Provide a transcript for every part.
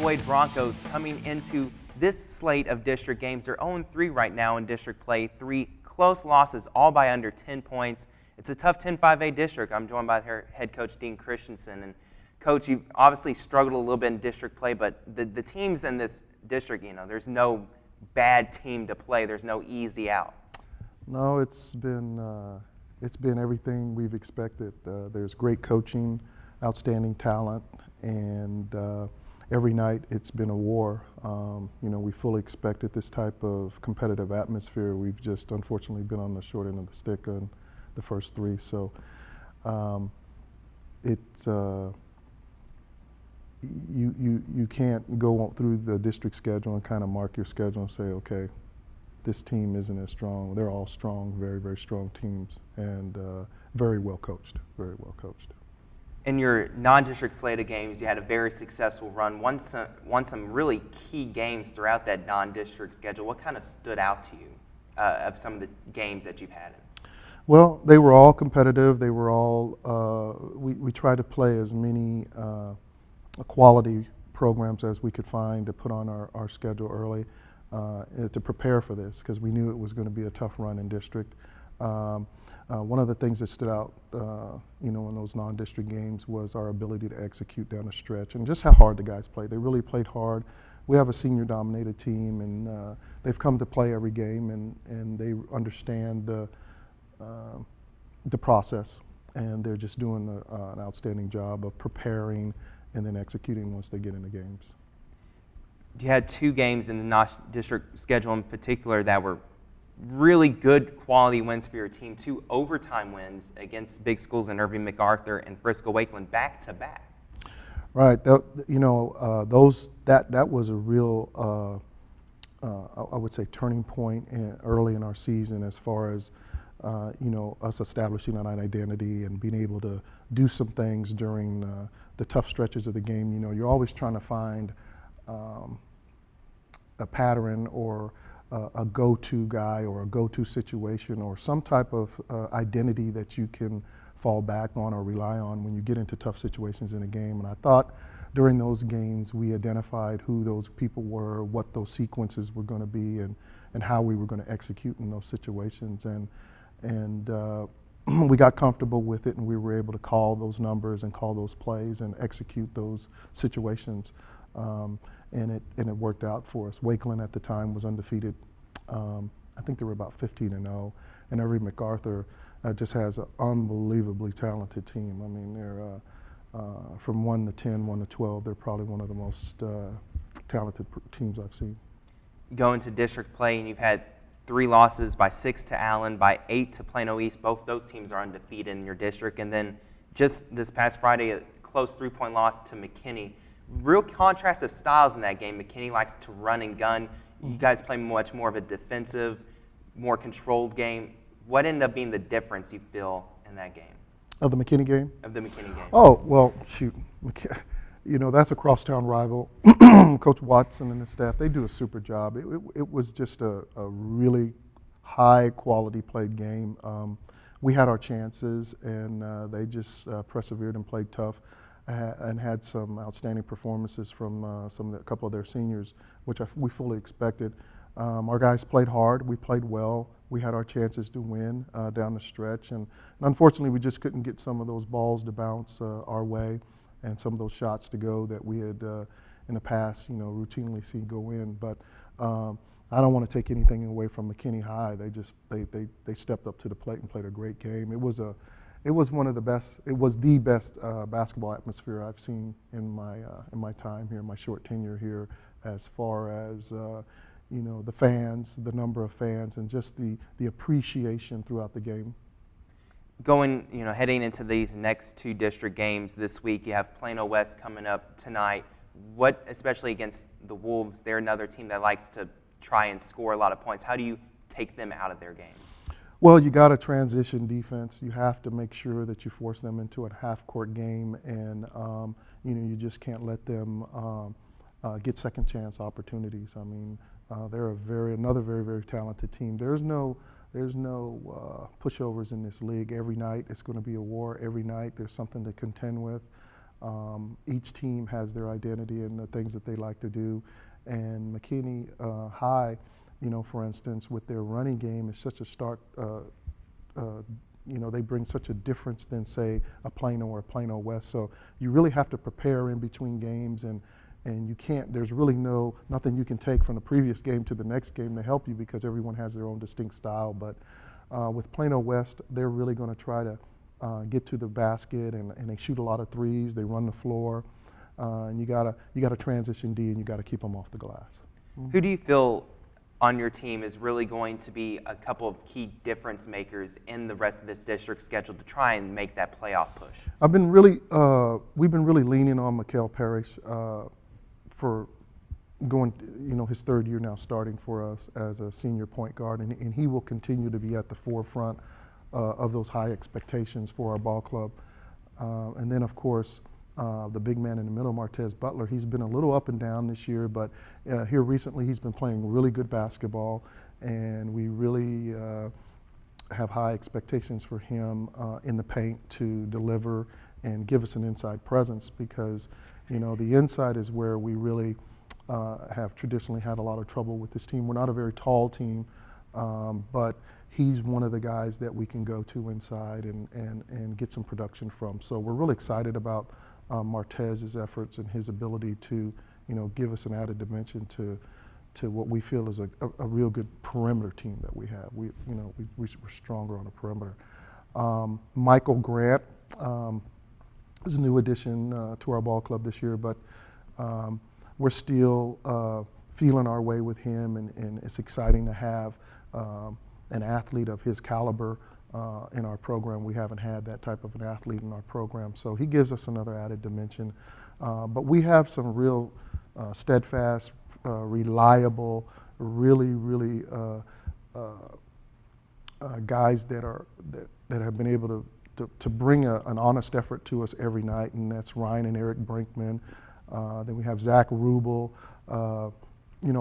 Boyd Broncos coming into this slate of district games. They're 0-3 right now in district play. 3 close losses, all by under 10 points. It's a tough 10-5A district. I'm joined by their head coach, Dean Christensen. And Coach, you've obviously struggled a little bit in district play, but the teams in this district, there's no bad team to play. There's no easy out. No, it's been everything we've expected. There's great coaching, outstanding talent, and every night it's been a war. We fully expected this type of competitive atmosphere. We've just unfortunately been on the short end of the stick on the first 3. So you can't go through the district schedule and kind of mark your schedule and say, okay, this team isn't as strong. They're all strong, very, very strong teams, and very well coached, very well coached. In your non-district slate of games, you had a very successful run, won some really key games throughout that non-district schedule. What kind of stood out to you of some of the games that you've had in? Well, they were all competitive. They were all, we tried to play as many quality programs as we could find to put on our schedule early to prepare for this, because we knew it was going to be a tough run in district. One of the things that stood out, in those non-district games was our ability to execute down the stretch and just how hard the guys played. They really played hard. We have a senior-dominated team, and they've come to play every game, and they understand the process, and they're just doing an outstanding job of preparing and then executing once they get into games. You had 2 games in the non-district schedule in particular that were really good quality wins for your team. 2 overtime wins against big schools in Irving MacArthur and Frisco Wakeland back to back. Right. That was a real, I would say, turning point early in our season as far as us establishing an identity and being able to do some things during the tough stretches of the game. You're always trying to find a pattern or a go-to guy or a go-to situation or some type of identity that you can fall back on or rely on when you get into tough situations in a game. And I thought during those games we identified who those people were, what those sequences were going to be, and how we were going to execute in those situations. And we got comfortable with it, and we were able to call those numbers and call those plays and execute those situations. And it worked out for us. Wakeland at the time was undefeated. I think they were about 15-0, and Irving MacArthur just has an unbelievably talented team. I mean, they're from 1 to 10, 1 to 12. They're probably one of the most talented teams I've seen. Go into district play, and you've had 3 losses, by 6 to Allen, by 8 to Plano East. Both those teams are undefeated in your district. And then just this past Friday, a close 3-point loss to McKinney. Real contrast of styles in that game. McKinney likes to run and gun. You guys play much more of a defensive, more controlled game. What ended up being the difference you feel in that game? Of the McKinney game? Of the McKinney game. Oh, well, shoot. That's a crosstown rival. Coach Watson and his staff, they do a super job. It was just a really high-quality played game. We had our chances, and they just persevered and played tough. And had some outstanding performances from a couple of their seniors, which we fully expected. Our guys played hard. We played well. We had our chances to win down the stretch, and unfortunately, we just couldn't get some of those balls to bounce our way, and some of those shots to go that we had in the past, routinely seen go in. But I don't want to take anything away from McKinney High. They stepped up to the plate and played a great game. It was one of the best. It was the best basketball atmosphere I've seen in my time here, my short tenure here, as far as the fans, the number of fans, and just the appreciation throughout the game. Heading into these next 2 district games this week, you have Plano West coming up tonight. What, especially against the Wolves, they're another team that likes to try and score a lot of points. How do you take them out of their game? Well, you got to transition defense. You have to make sure that you force them into a half-court game, and you just can't let them get second chance opportunities. I mean, they're another very, very talented team. There's no pushovers in this league. Every night it's going to be a war. Every night there's something to contend with. Each team has their identity and the things that they like to do. And McKinney High, for instance, with their running game is such a stark, they bring such a difference than, say, a Plano or a Plano West. So you really have to prepare in between games, and you can't, there's really nothing you can take from the previous game to the next game to help you because everyone has their own distinct style. But with Plano West, they're really going to try to get to the basket, and they shoot a lot of threes, they run the floor, and you gotta transition D, and you gotta keep them off the glass. Who do you feel on your team is really going to be a couple of key difference makers in the rest of this district schedule to try and make that playoff push? We've been really leaning on Mikael Parrish for going, his third year now starting for us as a senior point guard, and he will continue to be at the forefront of those high expectations for our ball club. And then, of course, the big man in the middle, Martez Butler, he's been a little up and down this year, but here recently he's been playing really good basketball, and we really have high expectations for him in the paint to deliver and give us an inside presence because, the inside is where we really have traditionally had a lot of trouble with this team. We're not a very tall team, but he's one of the guys that we can go to inside and get some production from. So we're really excited about Martez's efforts and his ability to, give us an added dimension to what we feel is a real good perimeter team that we have. We're stronger on the perimeter. Michael Grant is a new addition to our ball club this year, but we're still feeling our way with him, and it's exciting to have an athlete of his caliber in our program. We haven't had that type of an athlete in our program, so he gives us another added dimension. But we have some real steadfast, reliable, really guys that have been able to bring an honest effort to us every night, and that's Ryan and Eric Brinkman. Then we have Zach Rubel,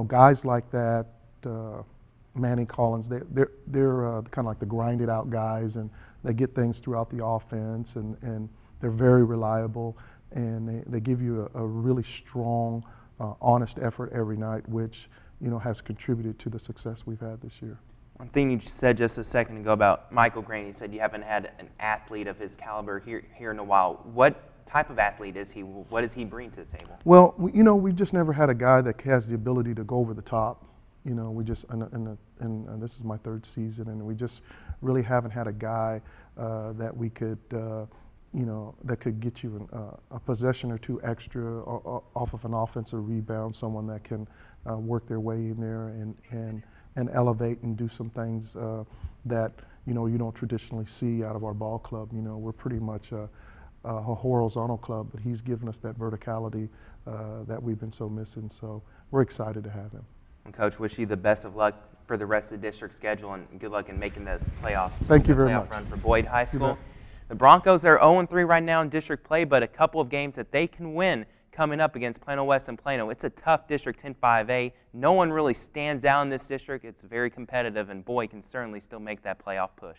guys like that. Manny Collins, they're kind of like the grinded out guys, and they get things throughout the offense, and they're very reliable, and they give you a really strong, honest effort every night, which has contributed to the success we've had this year. One thing you said just a second ago about Michael Grant, you said you haven't had an athlete of his caliber here in a while. What type of athlete is he? What does he bring to the table? Well, we've just never had a guy that has the ability to go over the top. We just, and this is my third season, and we just really haven't had a guy that we could, that could get you a possession or two extra off of an offensive rebound, someone that can work their way in there and elevate and do some things that, you don't traditionally see out of our ball club. We're pretty much a horizontal club, but he's given us that verticality that we've been so missing, so we're excited to have him. And Coach, wish you the best of luck for the rest of the district schedule, and good luck in making those playoffs. Thank you very much. Run for Boyd High School. The Broncos are 0-3 right now in district play, but a couple of games that they can win coming up against Plano West and Plano. It's a tough district, 10-5A. No one really stands out in this district. It's very competitive, and Boyd can certainly still make that playoff push.